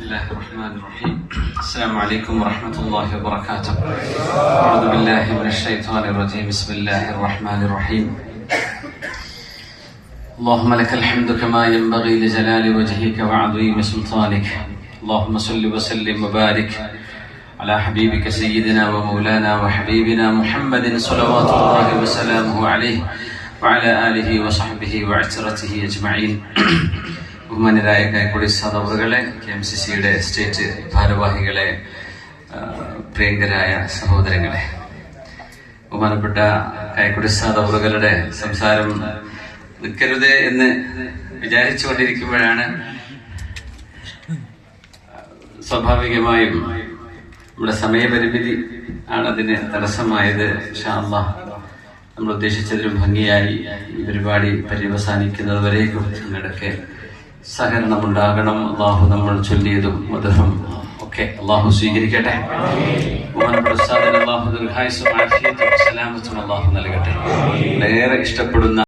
الله الرحمن الرحيم. السلام عليكم ورحمة الله وبركاته. أعوذ بالله من الشيطان الرجيم. بسم الله الرحمن الرحيم. اللهم لك الحمد كما ينبغي لجلال وجهك وعظيم سلطانك. اللهم صل وسلم وبارك على حبيبك سيدنا ومولانا وحبيبنا محمد صلوات الله وسلامه عليه وعلى آله وصحبه وعترته أجمعين. ബഹുമാന്യരായ കായക്കൊടി സഹോദരങ്ങളെ, KMCCയുടെ സ്റ്റേറ്റ് ഭാരവാഹികളെ, പ്രിയങ്കരായ സഹോദരങ്ങളെ, ബഹുമാനപ്പെട്ട കായക്കൊടി സഹോദരങ്ങളുടെ സംസാരം നിൽക്കരുത് എന്ന് വിചാരിച്ചുകൊണ്ടിരിക്കുമ്പോഴാണ് സ്വാഭാവികമായും നമ്മുടെ സമയപരിമിതി ആണ് അതിന് തടസ്സമായത്. ഇൻഷാ അല്ലാഹ് നമ്മൾ ഉദ്ദേശിച്ചതിലും ഭംഗിയായി ഈ പരിപാടി പര്യവസാനിക്കുന്നത് വരേക്കും നിങ്ങളുടെയൊക്കെ സഹകരണമുണ്ടാകണം. അള്ളാഹു നമ്മൾ ചൊല്ലിയതും മധുരം ഒക്കെ അള്ളാഹു സ്വീകരിക്കട്ടെ. അള്ളാഹു ദീർഘായുസ്സും ആഫിയത്തും സലാമത്തും അള്ളാഹു നൽകട്ടെ. ഏറെ ഇഷ്ടപ്പെടുന്ന